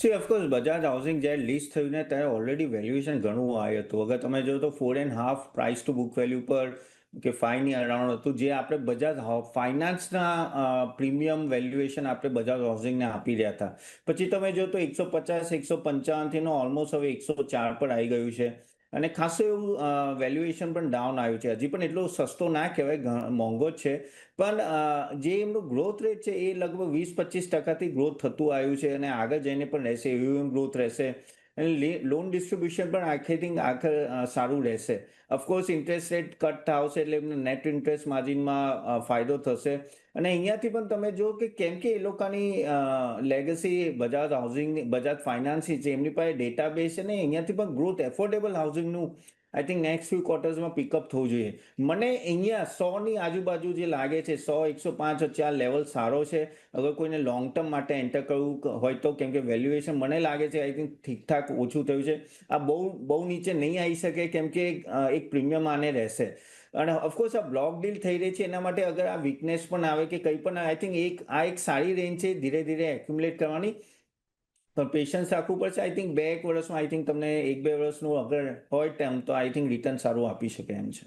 Of course Bajaj housing જ્યારે list થયું ને ત્યારે ઓલરેડી વેલ્યુએશન ઘણું હાઈ હતું. અગર તમે જો તો 4.5 પ્રાઇસ ટુ બુક વેલ્યુ પર કે 5 ની અરાઉન્ડ હતું, જે આપણે બજાજ ફાઇનાન્સના પ્રીમિયમ વેલ્યુએશન આપણે બજાજ હાઉસિંગને આપી રહ્યા હતા. પછી તમે જો તો 150 155 થી નો ઓલમોસ્ટ હવે 104 પર આવી ગયું છે. અને ખાસું એવું વેલ્યુએશન પણ ડાઉન આવ્યું છે. હજી પણ એટલો સસ્તો ના કહેવાય, મોંઘો જ છે. પણ જે એમનું ગ્રોથ રેટ છે એ લગભગ 20-25% ગ્રોથ થતું આવ્યું છે, અને આગળ જઈને પણ રહેશે એવું ગ્રોથ રહેશે. અને લોન ડિસ્ટ્રીબ્યુશન પણ આખર સારું રહેશે. ઓફકોર્સ ઇન્ટરેસ્ટ રેટ કટ આવશે એટલે એમને નેટ ઇન્ટરેસ્ટ માર્જિનમાં ફાયદો થશે. અને અહીંયાથી પણ તમે જો કે કેમ કે એ લોકોની લેગસી બજાજ હાઉસિંગ, બજાજ ફાઇનાન્સી છે, એમની પાસે ડેટાબેઝ છે ને, અહીંયાથી પણ ગ્રોથ એફોર્ડેબલ હાઉસિંગનું આઈ થિંક નેક્સ્ટ ફ્યુ ક્વાર્ટર્સમાં પિકઅપ થવું જોઈએ. મને અહીંયા 100ની આજુબાજુ જે લાગે છે, 100-105 વચ્ચે આ લેવલ સારો છે. અગર કોઈને લોંગ ટર્મ માટે એન્ટર કરવું હોય તો, કેમ કે વેલ્યુએશન મને લાગે છે આઈ થિંક ઠીકઠાક ઓછું થયું છે. આ બહુ બહુ નીચે નહીં આવી શકે, કેમ કે એક પ્રીમિયમ આને રહેશે. અને ઓફકોર્સ આ બ્લોક ડીલ થઈ રહી છે, એના માટે અગર આ વીકનેસ પણ આવે કે કંઈ પણ, આઈ થિંક એક સારી રેન્જ છે ધીરે ધીરે એક્યુમ્યુલેટ કરવાની. પણ પેશન્સ રાખવું પડશે. આઈ થિંક 2-1 વર્ષમાં આઈ થિંક તમને 1-2 વર્ષનું અગર હોય ટાઈમ તો આઈ થિંક રિટર્ન સારું આપી શકે એમ છે.